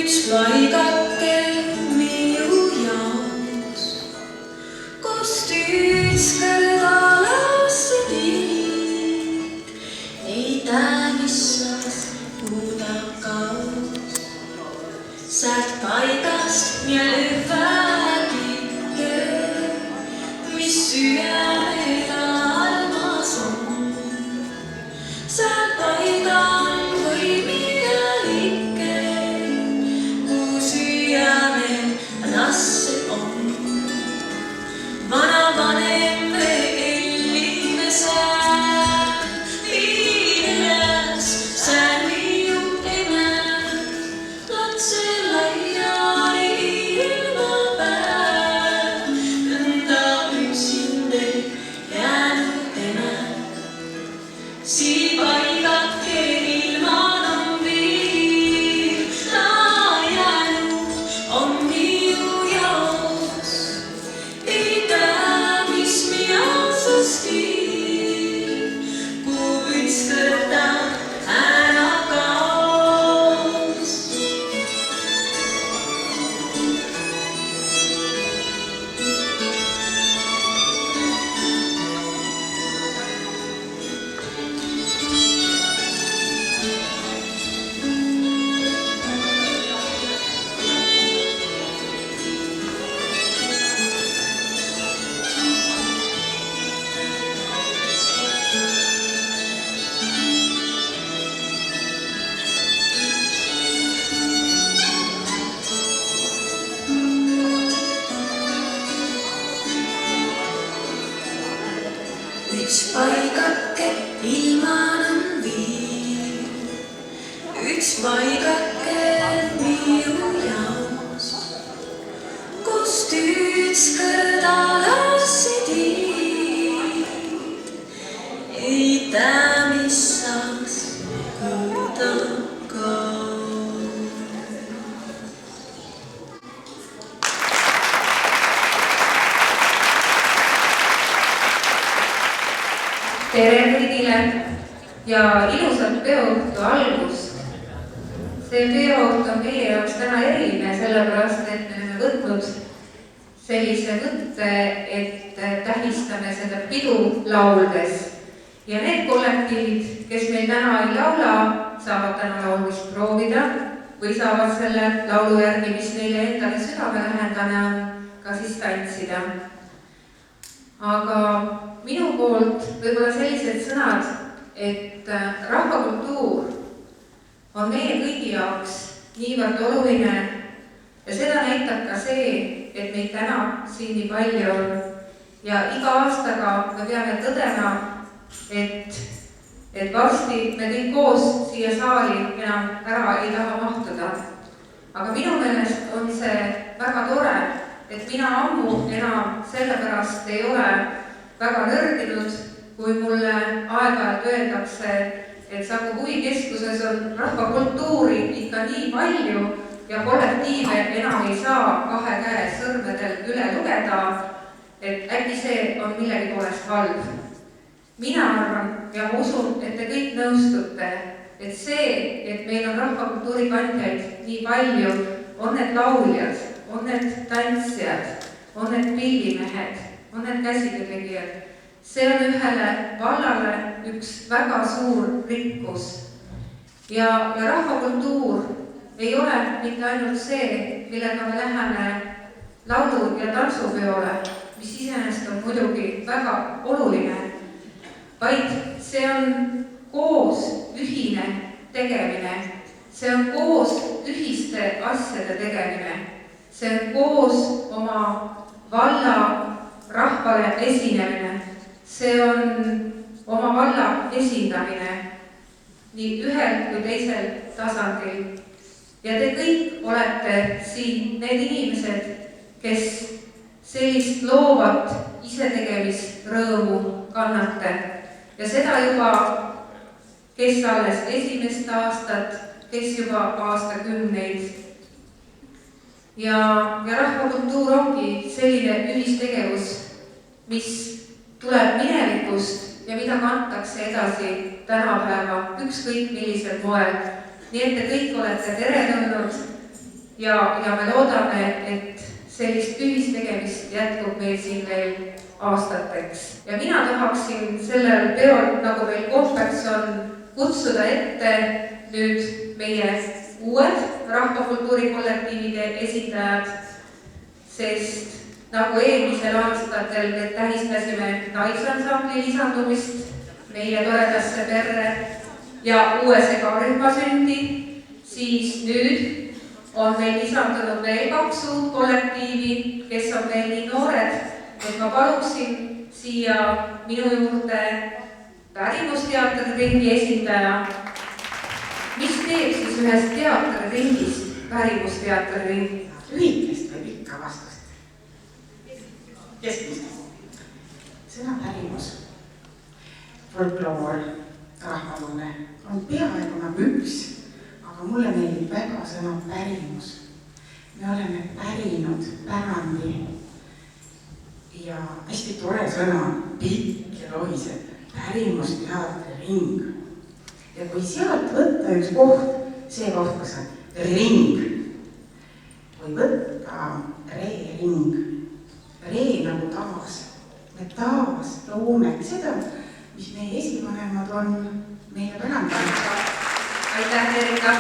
üks paigake minu jaoks, kus tüütskõrda lassid ei tämissas muudab kaos. Sealt paigast ja lühvägike, mis süömega almas on. Sealt paigal kui mielikke, kuhu süömel rasse on. Vana vanem elline sään, viiles sään viiu eme. Lapse laiali ilmapäev, nõnda üksinde jäänud eme. Sii paigake ilman on viil, jäänud on minu jaoks. Ei tea, mis miasasti, kuhu ükskõrda ära kaos. Üks paigake ilman on viil, üks paigake minu jaoks, kus tüütskõrda lassid ei tea, mis saaks kuuda kaos. Tere kõigile ja ilusat peoõhtu algust. See peoõht on meie jaoks täna eriline, sellepärast et me oleme võtnud sellise võtte, et tähistame seda pidu lauldes. Ja need kollektiivid, kes meil täna ei laula, saavad täna laulmist proovida või saavad selle laulu järgi, mis neile endale südamelähedane on, ka siis tantsida. Aga minu poolt võib-olla sellised sõnad, et rahvakultuur on meie kõigi jaoks niivõrd oluline ja seda näitab ka see, et meid täna siin nii palju on. Ja iga aastaga me peame tõdema, et varsti me kõik koos siia saali enam ära ei taha mahtuda. Aga minu meelest on see väga tore, et mina ammu enam sellepärast ei ole väga nördinud, kui mulle aeg-ajalt öeldakse, et Saku huvikeskuses on rahvakultuuri ikka nii palju ja kollektiive enam ei saa 2 käe sõrmedel üle lugeda, et äkki see on millegi poolest halb. Mina arvan ja ma usun, et te kõik nõustute, et see, et meil on rahvakultuuri kandjaid nii palju, on need lauljad, on need tantsijad, on need pillimehed, on need käsitöötegijad. See on ühele vallale üks väga suur rikkus. Ja rahvakultuur ei ole mitte ainult see, millega me läheme laulu- ja tantsupeole, mis iseenesest on muidugi väga oluline, vaid see on koos ühine tegemine, see on koos ühiste asjade tegemine, see on koos oma valla rahvale esinemine, see on oma valla esindamine nii ühel kui teisel tasandil. Ja te kõik olete siin need inimesed, kes sellist loovat isetegemisrõõmu kannate. Ja seda juba, kes alles esimest aastat, kes juba aastakümneid. Ja rahvakultuur ongi selline ühistegevus, mis tuleb minevikust ja mida kantakse edasi tänapäeva ükskõik millisel moel. Nii et te kõik olete teretulnud ja me loodame, et sellist ühistegemist jätkub meil siin veel aastateks. Ja mina tahaksin sellel peol, nagu meil kombeks on, kutsuda ette nüüd meie uued rahvakultuurikollektiivide esindajad, sest nagu eelmisel aastatel me tähistasime naisansambli lisandumist meie toredasse perre ja uue segarühma sündi, siis nüüd on meil lisandunud veel 2 uut kollektiivi, kes on veel nii noored, et ma paluksin siia minu juurde pärimusteatriringi esindaja. Mis teeb siis ühest teatriringist pärimusteatriring? Lühikest või pikka vastust? Keskmist. Sõna pärimus, folkloor, rahvalune on peaaegu nagu üks, aga mulle meeldib väga sõna pärimus. Me oleme pärinud pärandi ja hästi tore sõna, pikk ja lohisev, pärimusteatriring. Ja kui sealt võtta üks koht, see koht, kus on ring, või võtta reering, ree nagu taas, me taas loome seda, mis meie esivanemad on meile pärandanud. Aitäh, Erika!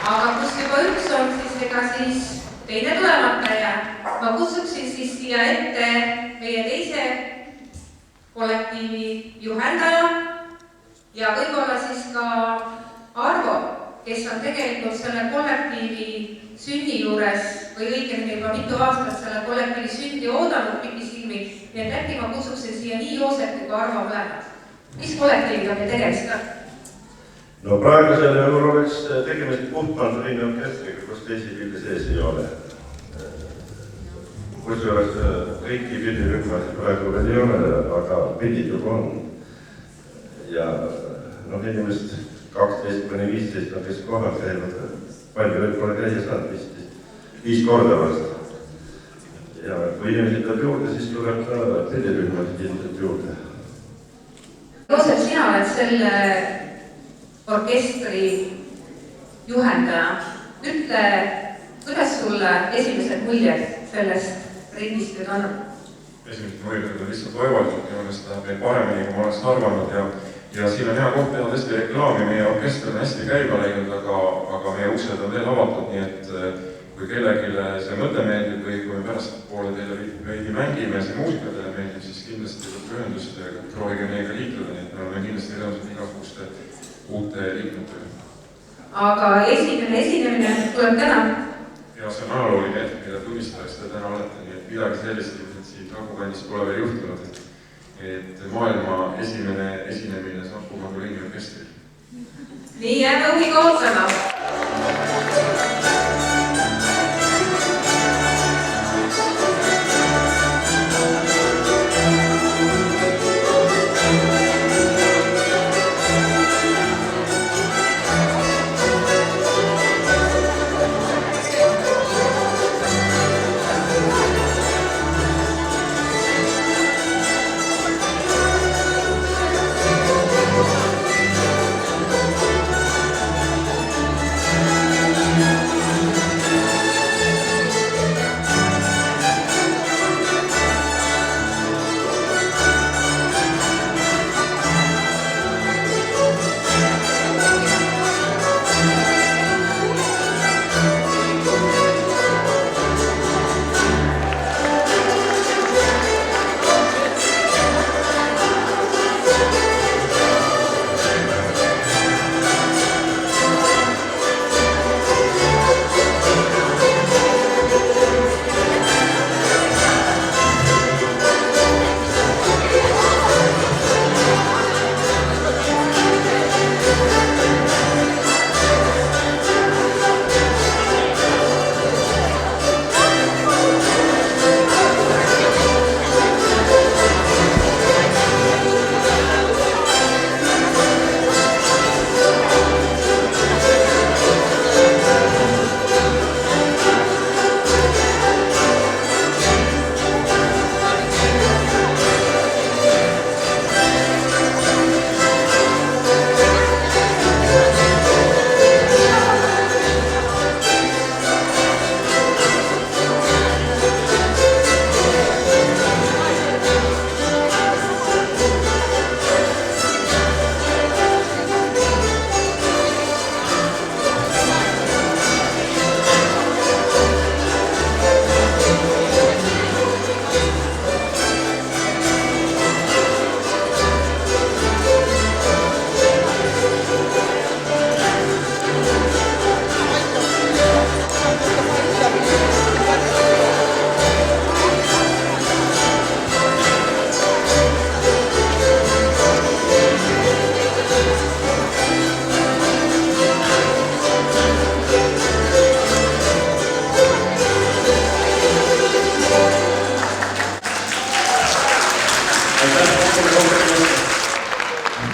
Aga kus juba üks on, siis ega siis teine tulemata jää. Ma kutsuksin siis siia ette meie teise kollektiivi juhendaja ja võib-olla siis ka Arvo, kes on tegelikult selle kollektiivi sünni juures või õigemini juba mitu aastat selle kollektiivi sündi oodanud pikisilmi, nii et äkki ma kutsuksin siia nii Joosep kui ka Arvo mõlemad. Mis kollektiiviga me tegemist on? No praegusel juhul oleks tegemist puhtmandoliini orkestriga, kus teisi pildi sees ei ole. Kusjuures kõiki pildirühmasid praegu veel ei ole, aga pildid juba on. Ja inimest 12–15 on kes kohal käinud, palju veel pole käia saanud, 5 korda vast. Ja kui inimesed tuleb juurde, siis tuleb ka pildirühmasid ilmselt juurde. Joosep, sina oled selle orkestri juhendaja. Ütle, kuidas sulle esimesed muljed sellest ringist nüüd on? Esimesed muljed on lihtsalt oivaliselt ja mõnest läheb meil paremini, kui ma oleks arvanud ja siin on hea koht teha tõesti reklaami, meie orkester on hästi käiba läinud, aga meie uksed on veel avatud, nii et kui kellelegi see mõte meeldib või kui me pärastpoole teile veidi mängime ja see muusika teile meeldib, siis kindlasti võtke ühendust ja proovige meiega liituda, nii et me oleme kindlasti rõõmsad igasuguste uute liikmetega. Aga esimene esinemine tuleb täna. Ja see on ajalooline hetk, mida tunnistajaks te täna olete, nii et midagi sellist ilmselt siin Rakukandis pole veel juhtunud, et maailma esimene esinemine Saku Mandoliini orkestril. Nii jääme huviga ootama.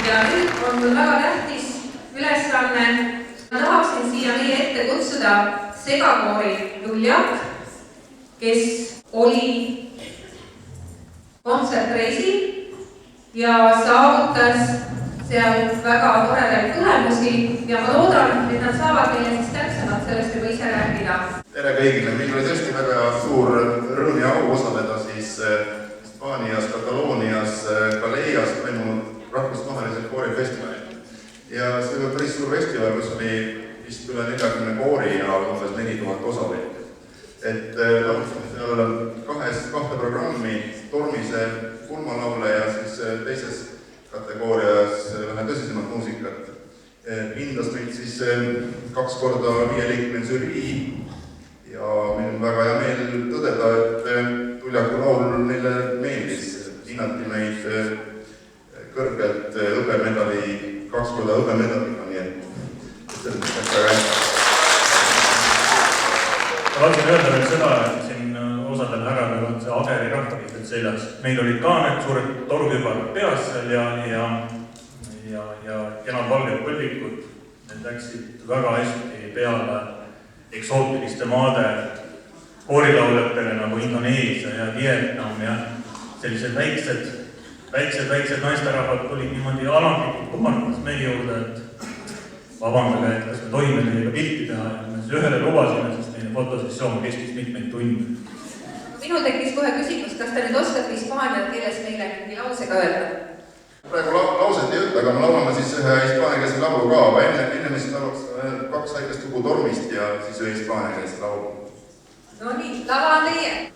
Ja nüüd on mul väga tähtis ülesanne. Ma tahaksin siia meie ette kutsuda segakoori Juljat, kes oli kontsertreisil ja saavutas seal väga toredaid tulemusi ja ma loodan, et nad saavad meile siis täpsemalt sellest juba ise rääkida. Tere kõigile, meil oli tõesti väga suur rõõm ja au osaleda siis Hispaanias, Kataloonias, Galeias toimunud rahvusvahelisel koorifestivalil. Ja see oli päris suur festival, kus oli vist üle 40 koori ja umbes 4000 osalit. Et seal kahte programmi, Tormise pulmalaule ja siis teises kategoorias vähe tõsisemat muusikat. Hindas meid siis 2 korda 5-liikmeline žürii ja meil on väga hea meel tõdeda, et Tuljaku laul neile meeldis. Hinnati meid kõrgelt hõbemedali, 2 korda hõbemedaliga, nii et selles mõttes väga hea. Ma tahtsin öelda veel seda, et siin osadel härradel on see Ageri rahvakihted seljas. Meil olid ka need suured torukübarad peas seal ja kenad valged põllikud. Need läksid väga hästi peale eksootiliste maade koorilauletele nagu Indoneesia ja Vietnam ja sellised väiksed naisterahvad tulid niimoodi alamlikult kumardas meie juurde, et vabandage, et kas me tohime neiga pilti teha ja me siis ühele lubasime, sest meie fotosessioon kestis mitmeid tunde. Minul tekkis kohe küsimus, kas te nüüd oskate hispaania keeles meile mingi lausega öelda? praegu lauset ei ütle, aga me laulame siis ühe hispaaniakeelse laulu ka, aga enne me siis laulaks 2 väikest lugu Tormist ja siis ühe hispaaniakeelse laulu. No nii, lava on teie.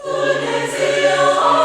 Tulge siia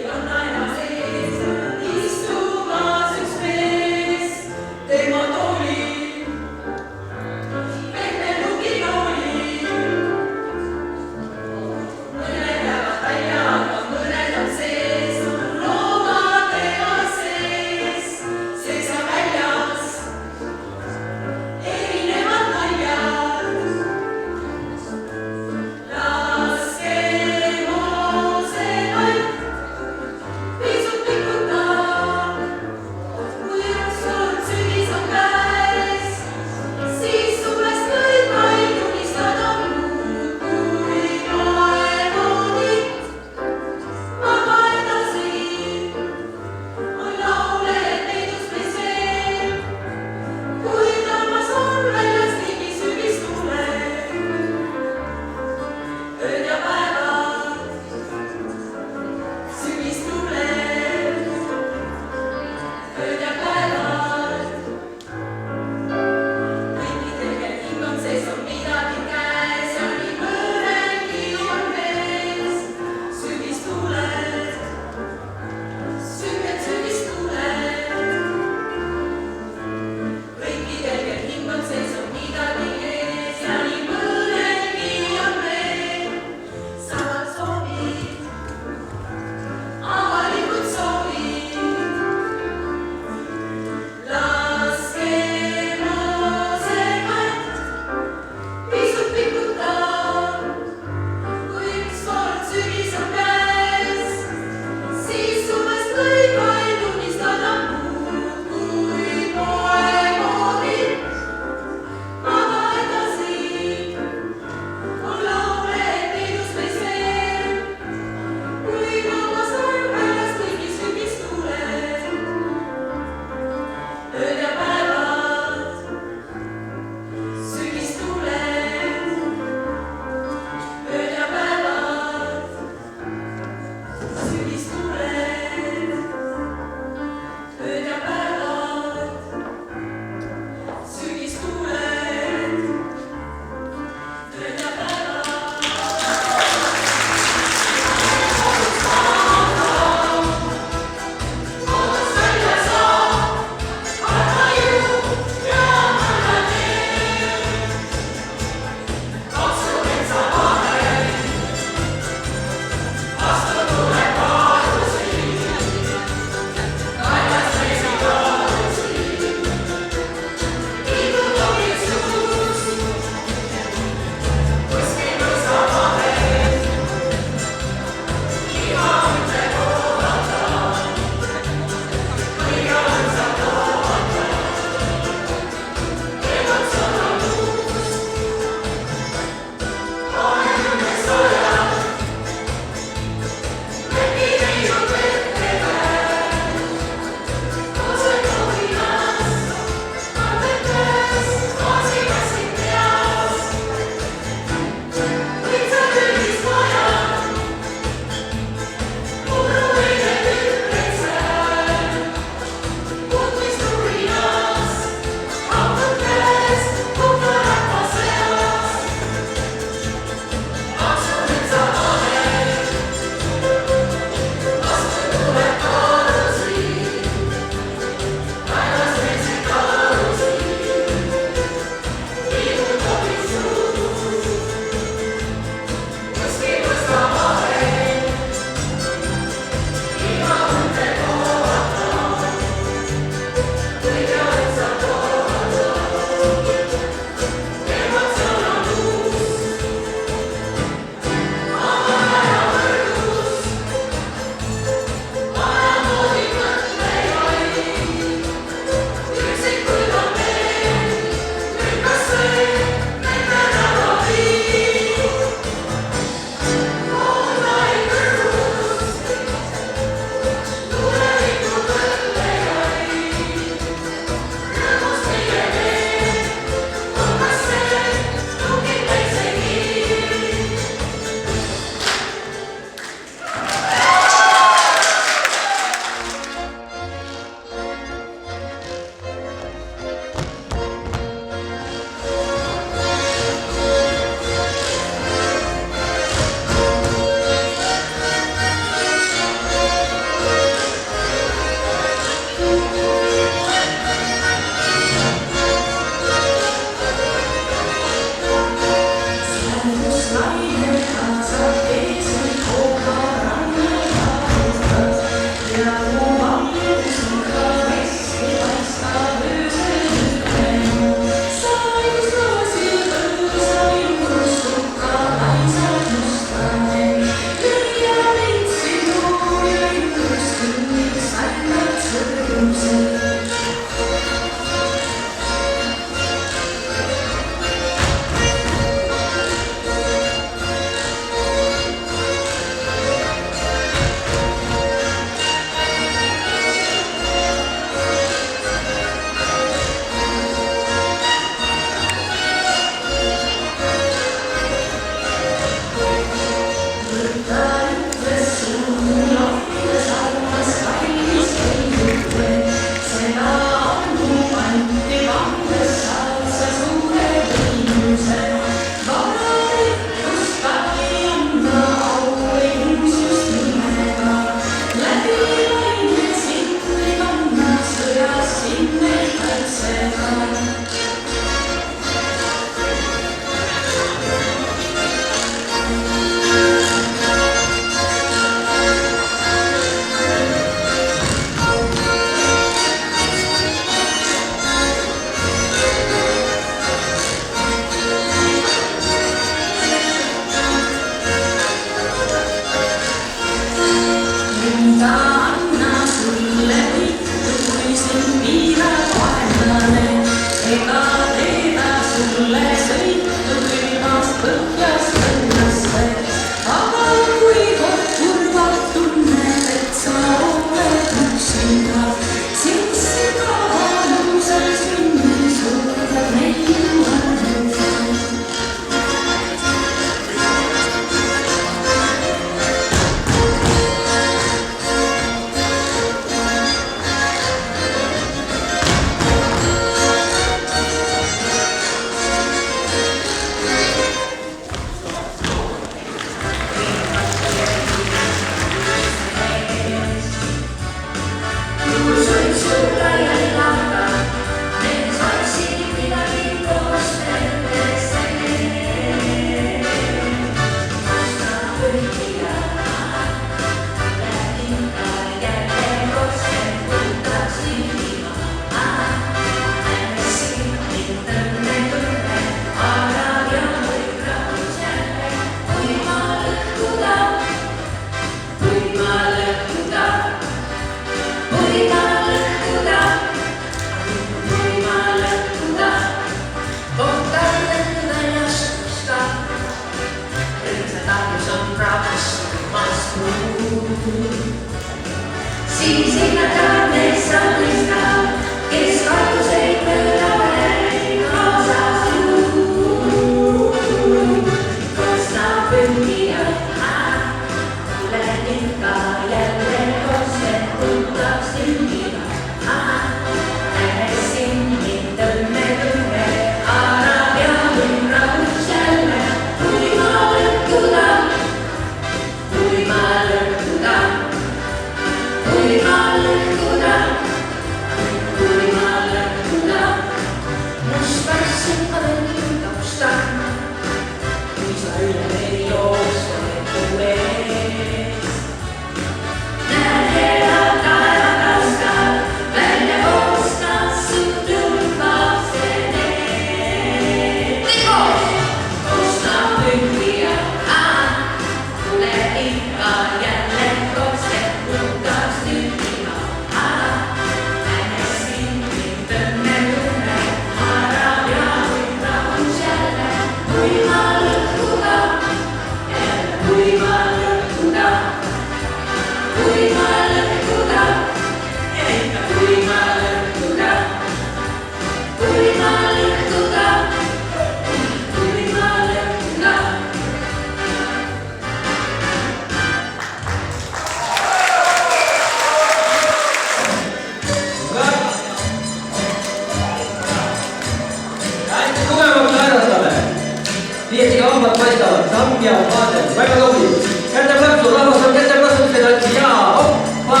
Eesti hambad paistavad, samm ja vaade, väga tubli. Käte plaksu, rahvas on käte plaksumisega ja hoppa!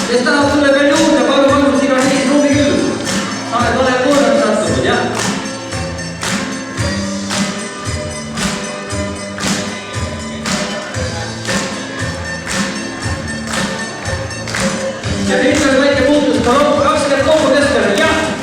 Kes tahab tulla veel juurde, palun, siin on eesruumi küll. Saad ole kuulanud sattunud, jah? Ja nüüd on väike muutus, ma loobu 20 loobu keskele, jah!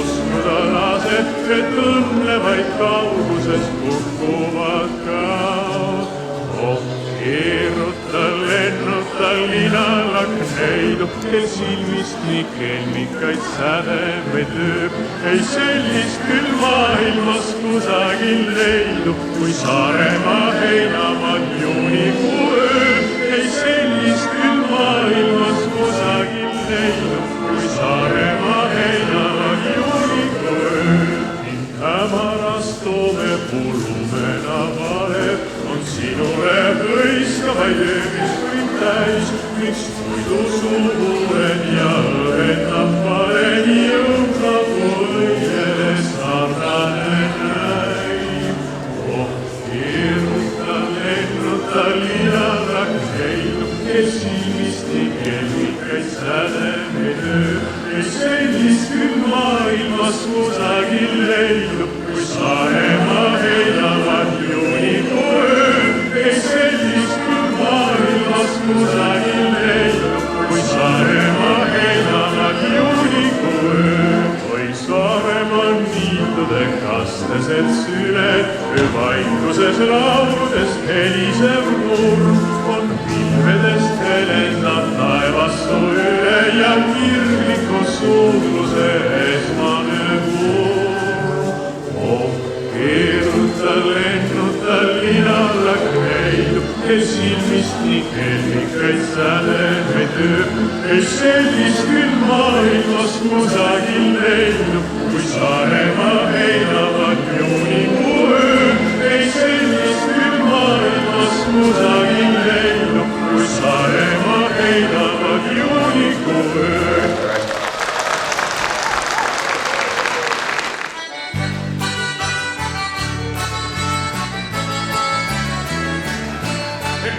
uskuda lase, et õnne vaid kauguses kukuvad kaod. Oh, keeruta, lennuta linalak neidub, kel silmist nii kelmikaid sädemeid lööb. Ei sellist küll maailmas kusagil leidub, kui Saaremaa heinamaad juunikuu ööl. Ei sellist küll maailmas kusagil leidub, kui Saaremaa heinamaad juunikuu ööl. Ning hämaras toome pulumena valeb, on sinule hõiskavaid öömiskuid täis, miks muidu suulen ja õhendab valen jõuda õiele sarnane näib. Oh, keeruta, lennuta linalak neidub, kel silmist nii kelmikaid sädemeid ööb. Ei sellist küll maailmas kusagil leidub, kui Saaremaa heinavad juunikuu ööl. Ei sellist küll maailmas kusagil leidub, kui Saaremaa heinavad juunikuu ööl. Oi Saaremaa niitude kastesed süled, öövaikuses lauludest helisev murd, on pilvedest helendab taevastu üle ja kirgliku suudluse esmane vuur. Oh, keeruta, lennuta linalak neidub, kel silmist nii kelmikaid sädemeid ööb. Ei sellist küll maailmas kusagil leidub, kui Saaremaa heinavad juunikuu ööl. Ei sellist küll maailmas kusagil leidub, kui Saaremaa heinavad juunikuu ööl.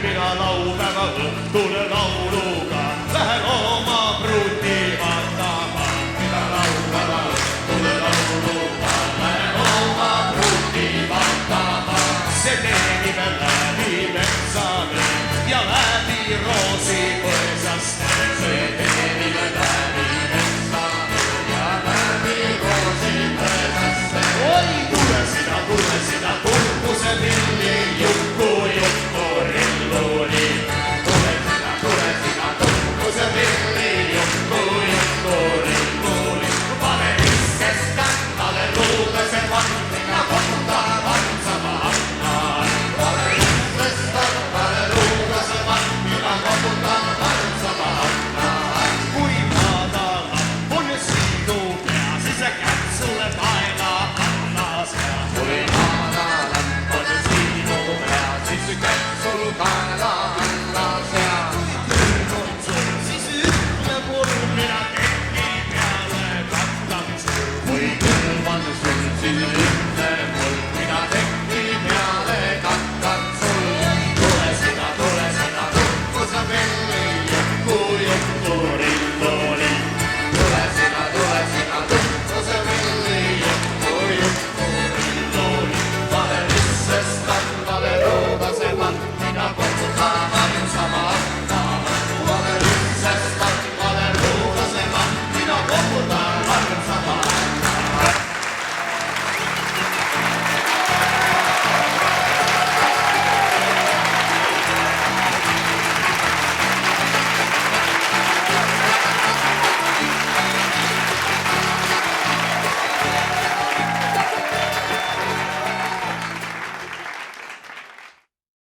Mina laupäeva õhtul lauluga lähen oma pruuti vaatama. Mina laupäeva õhtul lauluga lähen oma pruuti vaatama. See teenib läbi metsade ja läbi roosipõõsaste. See teenib läbi metsade ja läbi roosipõõsaste. Oi, tule sina, kurbuse pilli, jukku rilluuni. Tule sina, kurbuse pilli, jukku rilluuni. Pane issest kannale luulese vanni ja kohta vantsama annaan. Pane issest kannale luulese vanni ja kohta vantsama annaan. Kui madala on sinu pea, siis kätt sulle kaela anna sea. Kui madala on sinu pea, siis kätt sul kaela anna sea. Kui küll on sul, siis ütle mul, mina teki peale kattan sul. Kui küll on sul, siis